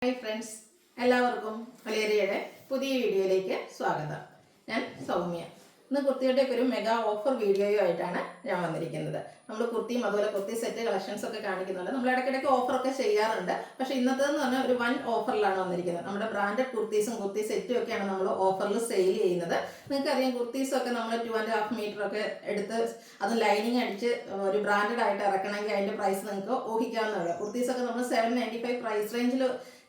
Hi friends, എല്ലാവർക്കും മലേറിയയുടെ പുതിയ വീഡിയോയിലേക്ക് സ്വാഗതം. ഞാൻ സൗമ്യ. ഇന്ന് കുർത്തിയുടെ ഒരു മെഗാ ഓഫർ വീഡിയോയുമായിട്ടാണ് ഞാൻ വന്നിരിക്കുന്നത്. നമ്മൾ കുർത്തിയും അതുപോലെ കുർത്തി സെറ്റ് കളക്ഷൻസ് ഒക്കെ കാണിക്കുന്നുണ്ട്. നമ്മൾ ഇടയ്ക്കിടയ്ക്ക് ഓഫറൊക്കെ ചെയ്യാറുണ്ട്. പക്ഷേ ഇന്നത്തേന്ന് പറഞ്ഞാൽ ഒരു വൺ ഓഫറിലാണ് വന്നിരിക്കുന്നത്. നമ്മുടെ ബ്രാൻഡഡ് കുർത്തീസും കുർത്തി സെറ്റും ഒക്കെയാണ് നമ്മൾ ഓഫറിൽ സെയിൽ ചെയ്യുന്നത്. നിങ്ങൾക്കറിയാം, കുർത്തീസൊക്കെ നമ്മൾ 2.5 മീറ്റർ ഒക്കെ എടുത്ത് അത് ലൈനിങ് അടിച്ച് ഒരു ബ്രാൻഡഡ് ആയിട്ട് ഇറക്കണമെങ്കിൽ അതിൻ്റെ പ്രൈസ് നിങ്ങൾക്ക് ഊഹിക്കാവുന്നതാണ്. കുർത്തീസൊക്കെ നമ്മൾ 795 പ്രൈസ് റേഞ്ചിൽ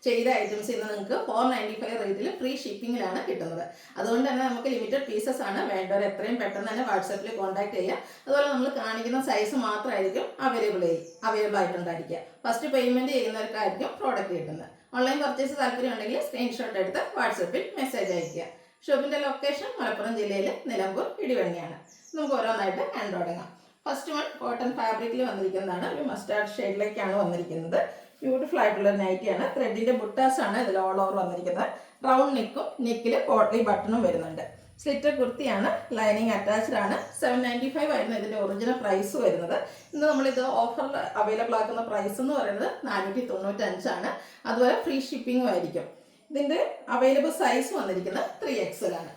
ചെയ്ത ഐറ്റംസ് ഇന്ന് നിങ്ങൾക്ക് 495 റേറ്റിൽ ഫ്രീ ഷിപ്പിങ്ങിലാണ് കിട്ടുന്നത്. അതുകൊണ്ട് തന്നെ നമുക്ക് ലിമിറ്റഡ് പീസസ് ആണ് വേണ്ടവർ എത്രയും പെട്ടെന്ന് തന്നെ വാട്സാപ്പിൽ കോൺടാക്ട് ചെയ്യുക. അതുപോലെ നമ്മൾ കാണിക്കുന്ന സൈസ് മാത്രമായിരിക്കും അവൈലബിൾ ആയിട്ടുണ്ടായിരിക്കുക. ഫസ്റ്റ് പേയ്മെൻറ്റ് ചെയ്യുന്നവർക്കായിരിക്കും പ്രോഡക്റ്റ് കിട്ടുന്നത്. ഓൺലൈൻ പർച്ചേസ് താല്പര്യം ഉണ്ടെങ്കിൽ സ്ക്രീൻഷോട്ട് എടുത്ത് വാട്സാപ്പിൽ മെസ്സേജ് അയയ്ക്കുക. ഷോപ്പിൻ്റെ ലൊക്കേഷൻ മലപ്പുറം ജില്ലയിൽ നിലമ്പൂർ ഇടിവണ്ണിയാണ്. നമുക്ക് ഓരോന്നായിട്ട് കണ്ടു തുടങ്ങാം. ഫസ്റ്റ് വൺ കോട്ടൺ ഫാബ്രിക്കിൽ വന്നിരിക്കുന്നതാണ്. ഒരു മസ്റ്റാർഡ് ഷെയ്ഡിലേക്കാണ് വന്നിരിക്കുന്നത്. ബ്യൂട്ടിഫുൾ ആയിട്ടുള്ള നൈറ്റിയാണ്. ത്രെഡിൻ്റെ ബുട്ടാസാണ് ഇതിൽ ഓൾ ഓവർ വന്നിരിക്കുന്നത്. റൗണ്ട് നെക്കും, നെക്കിൽ പോട്ട്ലി ബട്ടണും വരുന്നുണ്ട്. സ്ലിറ്റർ കുർത്തിയാണ്, ലൈനിങ് അറ്റാച്ച്ഡ് ആണ്. 795 ആയിരുന്നു ഇതിൻ്റെ ഒറിജിനൽ പ്രൈസ് വരുന്നത്. ഇന്ന് നമ്മളിത് ഓഫറിൽ അവൈലബിൾ ആക്കുന്ന പ്രൈസ് എന്ന് പറയുന്നത് 495 ആണ്. അതുപോലെ ഫ്രീ ഷിപ്പിങ്ങും ആയിരിക്കും. ഇതിൻ്റെ അവൈലബിൾ സൈസ് വന്നിരിക്കുന്നത് 3XL ആണ്.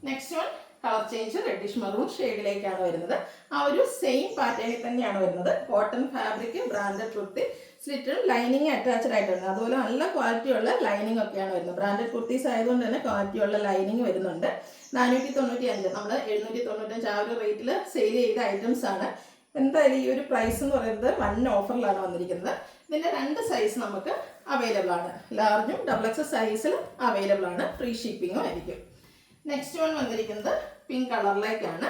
Next one colour change reddish maroon ഷെയ്ഡിലേക്കാണ് വരുന്നത്. ആ ഒരു സെയിം പാറ്റേണിൽ തന്നെയാണ് വരുന്നത്. കോട്ടൺ ഫാബ്രിക്, ബ്രാൻഡഡ് കുർത്തി, സ്ലിറ്ററും ലൈനിങ് അറ്റാച്ച്ഡ് ആയിട്ട് വരുന്നത്. അതുപോലെ നല്ല ക്വാളിറ്റിയുള്ള ലൈനിങ് ഒക്കെയാണ് വരുന്നത്. ബ്രാൻഡഡ് കുർത്തീസ് ആയതുകൊണ്ട് തന്നെ ക്വാളിറ്റിയുള്ള ലൈനിങ് വരുന്നുണ്ട്. 495, നമ്മൾ 795 ആ ഒരു റേറ്റിൽ സെയിൽ ചെയ്ത ഐറ്റംസ് ആണ്. എന്തായാലും ഈ ഒരു പ്രൈസ് എന്ന് പറയുന്നത് വൺ ഓഫറിലാണ് വന്നിരിക്കുന്നത്. ഇതിൻ്റെ 2 സൈസ് നമുക്ക് അവൈലബിൾ ആണ്. ലാർജും XXL സൈസിൽ അവൈലബിൾ ആണ്. ഫ്രീ ഷിപ്പിങ്ങും ആയിരിക്കും. നെക്സ്റ്റ് വൺ വന്നിരിക്കുന്നത് പിങ്ക് കളറിലേക്കാണ്.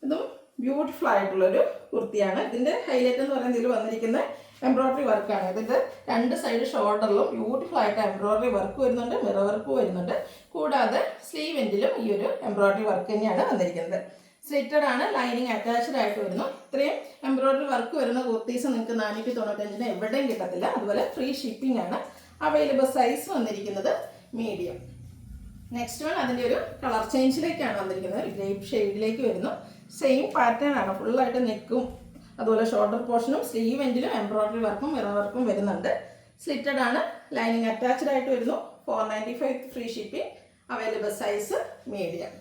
ഇതും ബ്യൂട്ടിഫുൾ ആയിട്ടുള്ളൊരു കുർത്തിയാണ്. ഇതിൻ്റെ ഹൈലൈറ്റ് എന്ന് പറയുന്നത് ഇതിൽ വന്നിരിക്കുന്ന എംബ്രോയ്ഡറി വർക്കാണ്. ഇതിൻ്റെ 2 സൈഡ് ഷോൾഡറിലും ബ്യൂട്ടിഫുൾ ആയിട്ട് എംബ്രോയ്ഡറി വർക്ക് വരുന്നുണ്ട്, മിറർ വർക്ക് വരുന്നുണ്ട്. കൂടാതെ സ്ലീവ് എൻഡിലും ഈ ഒരു എംബ്രോയ്ഡറി വർക്ക് തന്നെയാണ് വന്നിരിക്കുന്നത്. സ്ലിറ്റഡ് ആണ്, ലൈനിങ് അറ്റാച്ച്ഡ് ആയിട്ട് വരുന്നു. ഇത്രയും എംബ്രോയ്ഡറി വർക്ക് വരുന്ന കുർത്തീസ് നിങ്ങൾക്ക് 495 എവിടെയും കിട്ടത്തില്ല. അതുപോലെ ഫ്രീ ഷിപ്പിംഗ് ആണ്. അവൈലബിൾ സൈസ് വന്നിരിക്കുന്നത് മീഡിയം. നെക്സ്റ്റ് വൺ അതിൻ്റെ ഒരു കളർ ചേഞ്ചിലേക്കാണ് വന്നിരിക്കുന്നത്. ഒരു ഗ്രേപ്പ് ഷെയ്ഡിലേക്ക് വരുന്നു. സെയിം പാറ്റേൺ ആണ്. ഫുള്ളായിട്ട് നെക്കും അതുപോലെ ഷോൾഡർ പോർഷനും സ്ലീവ് എൻഡിലും എംബ്രോയ്ഡറി വർക്കും മിറർ വർക്കും വരുന്നുണ്ട്. സ്ലിറ്റഡ് ആണ്, ലൈനിങ് അറ്റാച്ച്ഡ് ആയിട്ട് വരുന്നു. 495 free shipping. Available size medium.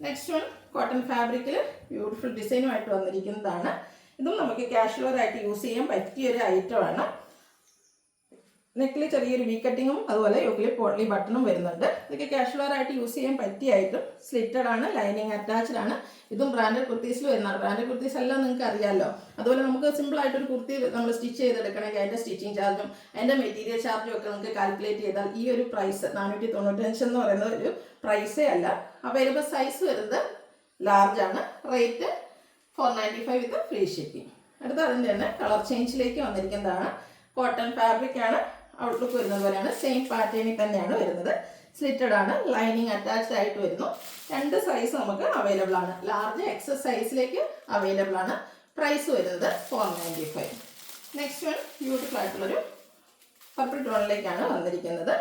Next one cotton ഫാബ്രിക്കിൽ ബ്യൂട്ടിഫുൾ ഡിസൈനുമായിട്ട് വന്നിരിക്കുന്നതാണ്. ഇതും നമുക്ക് കാഷ്വൽ ആയിട്ട് യൂസ് ചെയ്യാൻ പറ്റിയൊരു ഐറ്റമാണ്. നെക്കിൽ ചെറിയൊരു വി കട്ടിങ്ങും അതുപോലെ യോക്കിൽ പോട്ട്ലി ബട്ടണും വരുന്നുണ്ട്. ഇതൊക്കെ കാഷ്വൽ ആയിട്ട് യൂസ് ചെയ്യാൻ പറ്റിയ ഐറ്റം. സ്ലിറ്റഡ് ആണ്, ലൈനിങ് അറ്റാച്ച്ഡ് ആണ്. ഇതും ബ്രാൻഡഡ് കുർത്തീസിൽ വരുന്നതാണ്. ബ്രാൻഡഡ് കുർത്തീസ് എല്ലാം നിങ്ങൾക്ക് അറിയാമല്ലോ. അതുപോലെ നമുക്ക് സിമ്പിളായിട്ടൊരു കുർത്തി നമ്മൾ സ്റ്റിച്ച് ചെയ്തെടുക്കണമെങ്കിൽ അതിൻ്റെ സ്റ്റിച്ചിങ് ചാർജും അതിൻ്റെ മെറ്റീരിയൽ ചാർജും ഒക്കെ നമുക്ക് കാൽക്കുലേറ്റ് ചെയ്താൽ ഈ ഒരു പ്രൈസ് 495 എന്ന് പറയുന്നത് ഒരു പ്രൈസേ അല്ല. അവൈലബിൾ സൈസ് വരുന്നത് ലാർജ് ആണ്. റേറ്റ് 495 വിത്ത് ഫ്രീ ഷിപ്പിംഗ്. അടുത്ത അതിൻ്റെ തന്നെ കളർ ചേഞ്ചിലേക്ക് വന്നിരിക്കുന്നതാണ്. കോട്ടൺ ഫാബ്രിക് ആണ്. ഔട്ട്ലുക്ക് വരുന്നത് പോലെയാണ്. സെയിം പാറ്റേണിൽ തന്നെയാണ് വരുന്നത്. സ്ലിറ്റഡ് ആണ്, ലൈനിങ് അറ്റാച്ച്ഡ് ആയിട്ട് വരുന്നു. 2 സൈസ് നമുക്ക് അവൈലബിൾ ആണ്. ലാർജ് XS സൈസിലേക്ക് അവൈലബിൾ ആണ്. പ്രൈസ് വരുന്നത് 495. നെക്സ്റ്റ് വൺ ബ്യൂട്ടിഫുൾ ആയിട്ടുള്ളൊരു പർപ്പിൾ ടോണിലേക്കാണ് വന്നിരിക്കുന്നത്.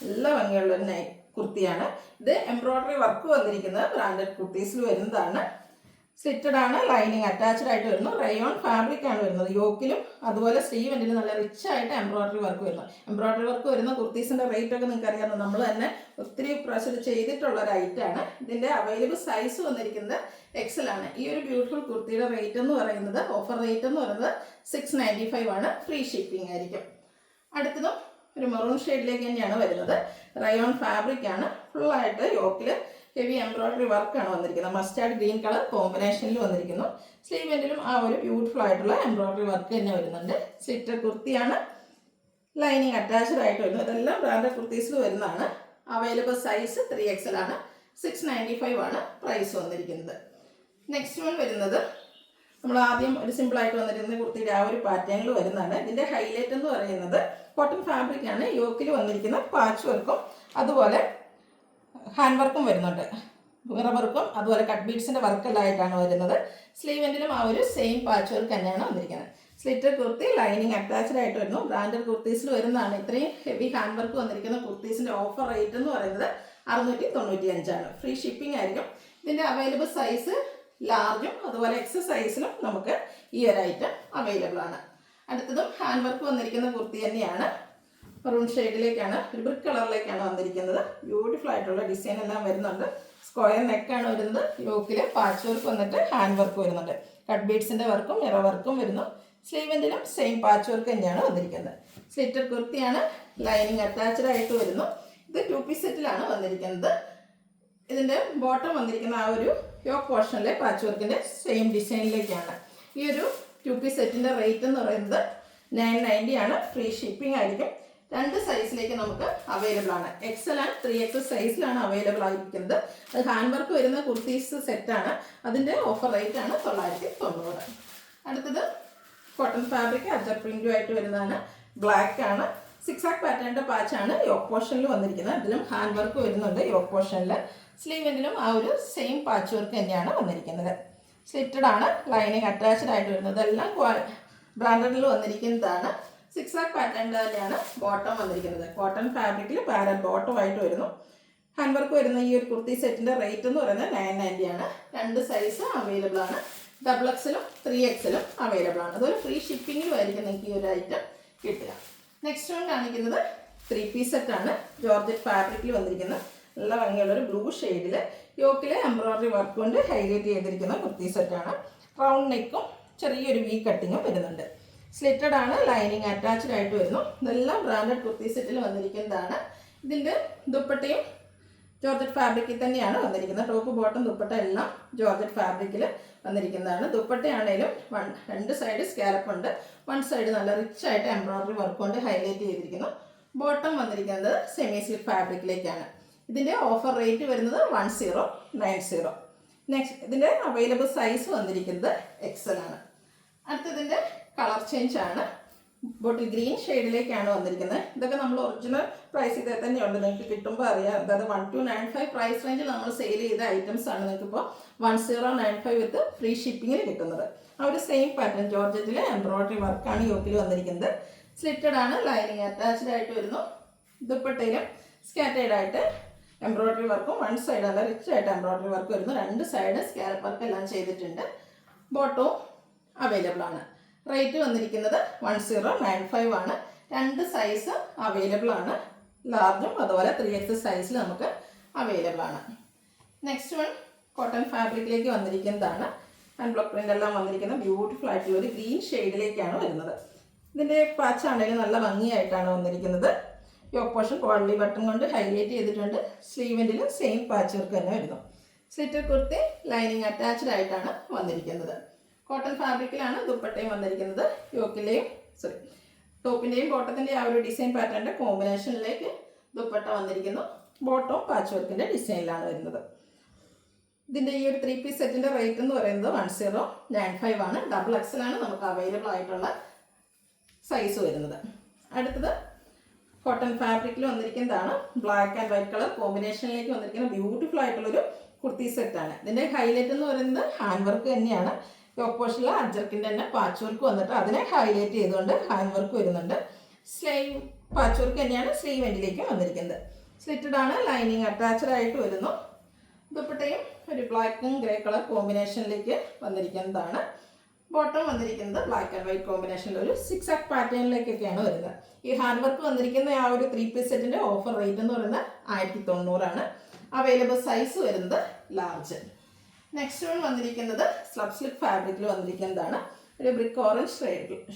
നല്ല ഭംഗിയുള്ളൊരു കുർത്തിയാണ്. ഇത് എംബ്രോയ്ഡറി വർക്ക് വന്നിരിക്കുന്നത് ബ്രാൻഡഡ് കുർത്തീസിൽ വരുന്നതാണ്. സ്ലിറ്റഡ് ആണ്, ലൈനിങ് അറ്റാച്ച്ഡ് ആയിട്ട് വരുന്നു. റയോൺ ഫാബ്രിക് ആണ് വരുന്നത്. യോക്കിലും അതുപോലെ സ്ലീവ് എൻഡിലും നല്ല റിച്ച് ആയിട്ട് എംബ്രോയ്ഡറി വർക്ക് വരുന്നു. എംബ്രോയ്ഡറി വർക്ക് വരുന്ന കുർത്തീസിൻ്റെ റേറ്റ് ഒക്കെ നിങ്ങൾക്ക് അറിയാമല്ലോ. നമ്മൾ തന്നെ ഒത്തിരി പ്രാവശ്യം ചെയ്തിട്ടുള്ള ഒരു ഐറ്റമാണ്. ഇതിൻ്റെ അവൈലബിൾ സൈസ് വന്നിരിക്കുന്നത് XL ആണ്. ഈ ഒരു ബ്യൂട്ടിഫുൾ കുർത്തിയുടെ റേറ്റ് എന്ന് പറയുന്നത്, ഓഫർ റേറ്റ് എന്ന് പറയുന്നത് 695 ആണ്. ഫ്രീ ഷിപ്പിംഗ് ആയിരിക്കും. അടുത്തതും ഒരു മെറൂൺ ഷെയ്ഡിലേക്ക് തന്നെയാണ് വരുന്നത്. റയോൺ ഫാബ്രിക് ആണ്. ഫുള്ളായിട്ട് യോക്കിൽ ഹെവി എംബ്രോയ്ഡറി വർക്കാണ് വന്നിരിക്കുന്നത്. മസ്റ്റാർഡ് ഗ്രീൻ കളർ കോമ്പിനേഷനിൽ വന്നിരിക്കുന്നു. സ്ലീവ് എൻഡിലും ആ ഒരു ബ്യൂട്ടിഫുൾ ആയിട്ടുള്ള എംബ്രോയ്ഡറി വർക്ക് തന്നെ വരുന്നുണ്ട്. സ്ലിറ്റർ കുർത്തിയാണ്, ലൈനിങ് അറ്റാച്ച്ഡ് ആയിട്ട് വരുന്നു. ഇതെല്ലാം ബ്രാൻഡഡ് കുർത്തീസിൽ വരുന്നതാണ്. അവൈലബിൾ സൈസ് 3XL ആണ്. 695 ആണ് പ്രൈസ് വന്നിരിക്കുന്നത്. നെക്സ്റ്റ് വൺ വരുന്നത് നമ്മൾ ആദ്യം ഒരു സിമ്പിളായിട്ട് വന്നിരിക്കുന്ന കുർത്തിയുടെ ആ ഒരു പാറ്റേണിൽ വരുന്നതാണ്. ഇതിൻ്റെ ഹൈലൈറ്റ് എന്ന് പറയുന്നത് കോട്ടൺ ഫാബ്രിക് ആണ്. യോക്കിൽ വന്നിരിക്കുന്ന പാച്ച് വർക്കും അതുപോലെ ഹാൻഡ് വർക്കും വരുന്നുണ്ട്. മിറർ വർക്കും അതുപോലെ കട്ട് ബീഡ്സിൻ്റെ വർക്കെല്ലാം ആയിട്ടാണ് വരുന്നത്. സ്ലീവ് എൻഡിലും ആ ഒരു സെയിം പാച്ച് വർക്ക് തന്നെയാണ് വന്നിരിക്കുന്നത്. സ്ലിറ്റർ കുർത്തി, ലൈനിങ് അറ്റാച്ച്ഡ് ആയിട്ട് വരുന്നു. ബ്രാൻഡഡ് കുർത്തീസിൽ വരുന്നതാണ്. ഇത്രയും ഹെവി ഹാൻഡ് വർക്ക് വന്നിരിക്കുന്ന കുർത്തീസിൻ്റെ ഓഫർ റേറ്റ് എന്ന് പറയുന്നത് 695 ആണ്. ഫ്രീ ഷിപ്പിംഗ് ആയിരിക്കും. ഇതിൻ്റെ അവൈലബിൾ സൈസ് ലാർജും അതുപോലെ XS സൈസിലും നമുക്ക് ഈ ഒരു ഐറ്റം അവൈലബിൾ ആണ്. അടുത്തതും ഹാൻഡ് വർക്ക് വന്നിരിക്കുന്ന കുർത്തി തന്നെയാണ്. മെറൂൺ ഷെയ്ഡിലേക്കാണ്, ഒരു ബ്രിക്ക് കളറിലേക്കാണ് വന്നിരിക്കുന്നത്. ബ്യൂട്ടിഫുൾ ആയിട്ടുള്ള ഡിസൈൻ എല്ലാം വരുന്നുണ്ട്. സ്ക്വയർ നെക്കാണ് വരുന്നത്. യോക്കിൽ പാച്ച് വർക്ക് വന്നിട്ട് ഹാൻഡ് വർക്ക് വരുന്നുണ്ട്. കട്ട് ബീഡ്സിൻ്റെ വർക്കും മിറർ വർക്കും വരുന്നു. സ്ലീവെൻറ്റിലും സെയിം പാച്ച് വർക്ക് തന്നെയാണ് വന്നിരിക്കുന്നത്. സ്ലിറ്റഡ് കുർത്തിയാണ്, ലൈനിങ് അറ്റാച്ച്ഡ് ആയിട്ട് വരുന്നു. ഇത് 2 പീസ് സെറ്റിലാണ് വന്നിരിക്കുന്നത്. ഇതിൻ്റെ ബോട്ടം വന്നിരിക്കുന്ന ആ ഒരു യോക്ക് പോർഷനിലെ പാച്ച് വർക്കിൻ്റെ സെയിം ഡിസൈനിലേക്കാണ്. ഈ ഒരു 2 പീസ് സെറ്റിൻ്റെ റേറ്റ് എന്ന് പറയുന്നത് 990 ആണ്. ഫ്രീ ഷിപ്പിംഗ് ആയിരിക്കും. 2 സൈസിലേക്ക് നമുക്ക് അവൈലബിൾ ആണ്. XL ആൻഡ് 3XL സൈസിലാണ് അവൈലബിൾ ആയിരിക്കുന്നത്. അത് ഹാൻഡ് വർക്ക് വരുന്ന കുർത്തീസ് സെറ്റാണ്. അതിൻ്റെ ഓഫർ റേറ്റ് ആണ് 990. അടുത്തത് കോട്ടൺ ഫാബ്രിക് അജർ പ്രിന്റുമായിട്ട് വരുന്നതാണ്. ബ്ലാക്ക് ആണ്. 6 ആക്ക് പാറ്റേണിൻ്റെ പാച്ചാണ് യോക്ക് പോർഷനിൽ വന്നിരിക്കുന്നത്. അതിലും ഹാൻഡ് വർക്ക് വരുന്നുണ്ട്. യോക്ക് പോർഷനിൽ സ്ലീവെൻറ്റിലും ആ ഒരു സെയിം പാച്ച് വർക്ക് തന്നെയാണ് വന്നിരിക്കുന്നത്. സ്ലിറ്റഡ് ആണ്, ലൈനിങ് അറ്റാച്ച്ഡ് ആയിട്ട് വരുന്നത്. എല്ലാം ബ്രാൻഡഡിൽ വന്നിരിക്കുന്നതാണ്. 6 ആക്ക് പാറ്റേണിൻ്റെ തന്നെയാണ് ബോട്ടം വന്നിരിക്കുന്നത്. കോട്ടൺ ഫാബ്രിക്കിൽ പാരൽ ബോട്ടം ആയിട്ട് വരുന്നു. ഹാൻഡ് വർക്ക് വരുന്ന ഈ ഒരു കുർത്തി സെറ്റിൻ്റെ റേറ്റ് എന്ന് പറയുന്നത് 990 ആണ്. 2 സൈസ് അവൈലബിൾ ആണ്. XXL-ഉം 3XL-ഉം അവൈലബിൾ ആണ്. അതുപോലെ ഫ്രീ ഷിപ്പിങ്ങിലും ആയിരിക്കും നിങ്ങൾക്ക് ഈ ഒരു ഐറ്റം കിട്ടുക. നെക്സ്റ്റ് വൺ കാണിക്കുന്നത് 3 പീസ് സെറ്റാണ്. ജോർജറ്റ് ഫാബ്രിക്കിൽ വന്നിരിക്കുന്ന നല്ല ഭംഗിയുള്ളൊരു ബ്ലൂ ഷെയ്ഡിൽ യോക്കിലെ എംബ്രോയിഡറി വർക്ക് കൊണ്ട് ഹൈലൈറ്റ് ചെയ്തിരിക്കുന്ന കുർത്തി സെറ്റാണ്. റൗണ്ട് നെക്കും ചെറിയൊരു വി കട്ടിങ്ങും വരുന്നുണ്ട്. സ്ലിറ്റഡ് ആണ്, ലൈനിങ് അറ്റാച്ച്ഡ് ആയിട്ട് വരുന്നു. ഇതെല്ലാം ബ്രാൻഡഡ് കുർത്തി സെറ്റിൽ വന്നിരിക്കുന്നതാണ്. ഇതിൻ്റെ ദുപ്പട്ടയും ജോർജറ്റ് ഫാബ്രിക്കിൽ തന്നെയാണ് വന്നിരിക്കുന്നത്. ടോപ്പ് ബോട്ടം ദുപ്പട്ട എല്ലാം ജോർജറ്റ് ഫാബ്രിക്കിൽ വന്നിരിക്കുന്നതാണ്. ദുപ്പട്ടയാണേലും 2 സൈഡ് സ്കാലപ്പ് ഉണ്ട്. 1 സൈഡ് നല്ല റിച്ച് ആയിട്ട് എംബ്രോയിഡറി വർക്ക് കൊണ്ട് ഹൈലൈറ്റ് ചെയ്തിരിക്കുന്നു. ബോട്ടം വന്നിരിക്കുന്നത് സെമി സിൽക്ക് ഫാബ്രിക്കിലേക്കാണ്. ഇതിൻ്റെ ഓഫർ റേറ്റ് വരുന്നത് 1090. നെക്സ്റ്റ് ഇതിൻ്റെ അവൈലബിൾ സൈസ് വന്നിരിക്കുന്നത് XL ആണ്. അടുത്തതിൻ്റെ കളർ ചേഞ്ച് ആണ്. ബോട്ടിൽ ഗ്രീൻ ഷെയ്ഡിലേക്കാണ് വന്നിരിക്കുന്നത്. ഇതൊക്കെ നമ്മൾ ഒറിജിനൽ പ്രൈസ് ഇതേ തന്നെയുണ്ട്. നിങ്ങൾക്ക് കിട്ടുമ്പോൾ അറിയാം. അതായത് 1295 പ്രൈസ് റേഞ്ചിൽ നമ്മൾ സെയിൽ ചെയ്ത ഐറ്റംസ് ആണ് നിങ്ങൾക്കിപ്പോൾ 1095 വിത്ത് ഫ്രീ ഷിപ്പിങ്ങിൽ കിട്ടുന്നത്. ആ ഒരു സെയിം പാറ്റേൺ ജോർജറ്റിലെ എംബ്രോയിഡറി വർക്കാണ് യോക്കിൽ വന്നിരിക്കുന്നത്. സ്ലിറ്റഡ് ആണ്, ലൈനിങ് അറ്റാച്ച്ഡ് ആയിട്ട് വരുന്നു. ദുപ്പട്ടയിലും സ്കാറ്റേഡ് ആയിട്ട് എംബ്രോയിഡറി വർക്കും 1 സൈഡ് നല്ല റിച്ച് ആയിട്ട് എംബ്രോയിഡറി വർക്ക് വരുന്നു. 2 സൈഡ് സ്കാലപ്പ് വർക്ക് എല്ലാം ചെയ്തിട്ടുണ്ട്. ബോട്ടവും അവൈലബിൾ ആണ്. റേറ്റ് വന്നിരിക്കുന്നത് 1095 ആണ്. 2 സൈസ് അവൈലബിൾ ആണ്. ലാർജും അതുപോലെ 3XL സൈസിൽ നമുക്ക് അവൈലബിൾ ആണ്. നെക്സ്റ്റ് വൺ കോട്ടൺ ഫാബ്രിക്കിലേക്ക് വന്നിരിക്കുന്നതാണ്. ഹാൻഡ് ബ്ലോക്ക് പ്രിൻ്റ് എല്ലാം വന്നിരിക്കുന്ന ബ്യൂട്ടിഫുൾ ആയിട്ടുള്ള ഒരു ഗ്രീൻ ഷെയ്ഡിലേക്കാണ് വരുന്നത്. ഇതിൻ്റെ പാച്ചാണെങ്കിലും നല്ല ഭംഗിയായിട്ടാണ് വന്നിരിക്കുന്നത്. യോക്ക് പോർഷൻ ക്വാളിറ്റി ബട്ടൺ കൊണ്ട് ഹൈലൈറ്റ് ചെയ്തിട്ടുണ്ട്. സ്ലീവെൻറ്റിലും സെയിം പാച്ച് വർക്ക് തന്നെ വരുന്നു. സ്ലിറ്റഡ് കുർത്തി ലൈനിങ് അറ്റാച്ച്ഡ് ആയിട്ടാണ് വന്നിരിക്കുന്നത്. കോട്ടൺ ഫാബ്രിക്കിലാണ് ദുപ്പട്ടയും വന്നിരിക്കുന്നത്. ടോപ്പിൻ്റെയും ബോട്ടത്തിൻ്റെയും ആ ഒരു ഡിസൈൻ പാറ്റേണിൻ്റെ കോമ്പിനേഷനിലേക്ക് ദുപ്പട്ട വന്നിരിക്കുന്നു. ബോട്ടം പാച്ച് വർക്കിൻ്റെ ഡിസൈനിലാണ് വരുന്നത്. ഇതിൻ്റെ ഈ ഒരു 3 പീസ് സെറ്റിൻ്റെ റേറ്റ് എന്ന് പറയുന്നത് 1095 ആണ്. XXL ആണ് നമുക്ക് അവൈലബിൾ ആയിട്ടുള്ള സൈസ് വരുന്നത്. അടുത്തത് കോട്ടൺ ഫാബ്രിക്കിൽ വന്നിരിക്കുന്നതാണ്. ബ്ലാക്ക് ആൻഡ് വൈറ്റ് കളർ കോമ്പിനേഷനിലേക്ക് വന്നിരിക്കുന്ന ബ്യൂട്ടിഫുൾ ആയിട്ടുള്ളൊരു കുർത്തി സെറ്റാണ്. ഇതിൻ്റെ ഹൈലൈറ്റ് എന്ന് പറയുന്നത് ഹാൻഡ് വർക്ക് തന്നെയാണ്. യോക്ക് പോർഷനിൽ അജർക്കിൻ്റെ തന്നെ പാച്ച് വർക്ക് വന്നിട്ട് അതിനെ ഹൈലൈറ്റ് ചെയ്തുകൊണ്ട് ഹാൻഡ് വർക്ക് വരുന്നുണ്ട്. സ്ലീവ് പാച്ച് വർക്ക് തന്നെയാണ് സ്ലീവ് എൻഡിലേക്ക് വന്നിരിക്കുന്നത്. സ്ലിറ്റഡ് ആണ്, ലൈനിങ് അറ്റാച്ച്ഡ് ആയിട്ട് വരുന്നു. ദുപ്പട്ടയും ഒരു ബ്ലാക്കും ഗ്രേ കളർ കോമ്പിനേഷനിലേക്ക് വന്നിരിക്കുന്നതാണ്. ബോട്ടം വന്നിരിക്കുന്നത് ബ്ലാക്ക് ആൻഡ് വൈറ്റ് കോമ്പിനേഷനിൽ ഒരു 6 ആക്ക് പാറ്റേണിലേക്കൊക്കെയാണ് വരുന്നത്. ഈ ഹാൻഡ് വർക്ക് വന്നിരിക്കുന്ന ആ ഒരു 3 പീസ് സെറ്റിൻ്റെ ഓഫർ റേറ്റ് എന്ന് പറയുന്നത് 1090 ആണ്. അവൈലബിൾ സൈസ് വരുന്നത് ലാർജ്. നെക്സ്റ്റ് വൺ വന്നിരിക്കുന്നത് സ്ലബ് സ്ലിപ്പ് ഫാബ്രിക്കിൽ വന്നിരിക്കുന്നതാണ്. ഒരു ബ്രിക്ക് ഓറഞ്ച്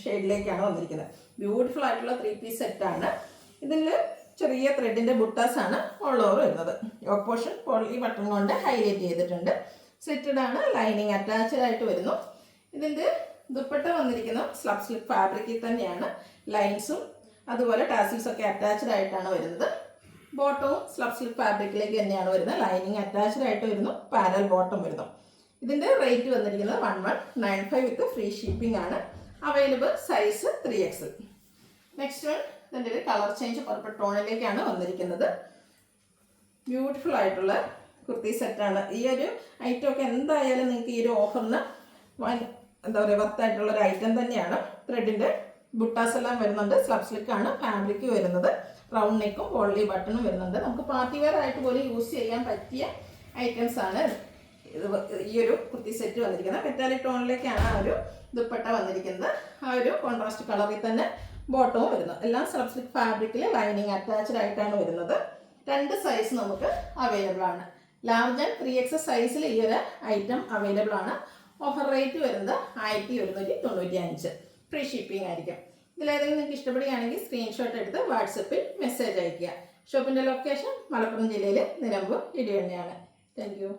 ഷെയ്ഡിലേക്കാണ് വന്നിരിക്കുന്നത്. ബ്യൂട്ടിഫുൾ ആയിട്ടുള്ള 3 പീസ് സെറ്റാണ്. ഇതിൽ ചെറിയ ത്രെഡിൻ്റെ ബുട്ടാസ് ആണ് ഓൾ ഓവർ വരുന്നത്. യോക്ക് പോർഷൻ പോളി ബട്ടൺ കൊണ്ട് ഹൈലൈറ്റ് ചെയ്തിട്ടുണ്ട്. സ്ലിറ്റഡ് ആണ്, ലൈനിങ് അറ്റാച്ച്ഡ് ആയിട്ട് വരുന്നു. ഇതിൻ്റെ ദുപ്പട്ട വന്നിരിക്കുന്ന സ്ലബ് സ്ലിപ്പ് ഫാബ്രിക്കിൽ തന്നെയാണ്. ലൈൻസും അതുപോലെ ടാസിൽസ് ഒക്കെ അറ്റാച്ച്ഡ് ആയിട്ടാണ് വരുന്നത്. ബോട്ടവും സ്ലബ് സ്ലിപ്പ് ഫാബ്രിക്കിലേക്ക് തന്നെയാണ് വരുന്നത്. ലൈനിങ് അറ്റാച്ച്ഡ് ആയിട്ട് വരുന്നു. പാരൽ ബോട്ടം വരുന്നു. ഇതിൻ്റെ റേറ്റ് വന്നിരിക്കുന്നത് 1195 വിത്ത് ഫ്രീ ഷിപ്പിംഗ് ആണ്. Available size 3XL. Next one ഇതിൻ്റെ ഒരു കളർ ചേഞ്ച് പർപ്പിൾ ടോണിലേക്കാണ് വന്നിരിക്കുന്നത്. ബ്യൂട്ടിഫുൾ ആയിട്ടുള്ള കുർത്തി സെറ്റാണ്. ഈ ഒരു ഐറ്റം ഒക്കെ എന്തായാലും നിങ്ങൾക്ക് ഈ ഒരു ഓഫറിന് എന്താ പറയുക വർത്തായിട്ടുള്ളൊരു ഐറ്റം തന്നെയാണ്. ത്രെഡിൻ്റെ ബുട്ടാസ് എല്ലാം വരുന്നുണ്ട്. സ്ലബ് സ്ലിക്കാണ് ഫാബ്രിക് വരുന്നത്. റൗണ്ട് നെക്കും വോളി ബട്ടണും വരുന്നുണ്ട്. നമുക്ക് പാർട്ടി വെയർ ആയിട്ട് പോലും യൂസ് ചെയ്യാൻ പറ്റിയ ഐറ്റംസ് ആണ് ഈ ഒരു കുർത്തി സെറ്റ് വന്നിരിക്കുന്നത്. മെറ്റാലിക് ടോണിലേക്കാണ് ആ ഒരു ദുപ്പട്ട വന്നിരിക്കുന്നത്. ആ ഒരു കോൺട്രാസ്റ്റ് കളറിൽ തന്നെ ബോട്ടവും വരുന്നത്. എല്ലാം സ്ലബ് സിൽക്ക് ഫാബ്രിക്കിൽ ലൈനിങ് അറ്റാച്ച്ഡ് ആയിട്ടാണ് വരുന്നത്. 2 സൈസ് നമുക്ക് അവൈലബിൾ ആണ്. ലാർജ് ആൻഡ് 3X സൈസിൽ ഈ ഒരു ഐറ്റം അവൈലബിൾ ആണ്. ഓഫർ റേറ്റ് വരുന്നത് 1195. ഫ്രീ ഷിപ്പിംഗ് ആയിരിക്കും. ഇതിലേതെങ്കിലും നിങ്ങൾക്ക് ഇഷ്ടപ്പെടുകയാണെങ്കിൽ സ്ക്രീൻഷോട്ട് എടുത്ത് വാട്സപ്പിൽ മെസ്സേജ് അയയ്ക്കുക. ഷോപ്പിൻ്റെ ലൊക്കേഷൻ മലപ്പുറം ജില്ലയിൽ നിലമ്പൂർ ഇടിയണ്ണയാണ്. Thank you.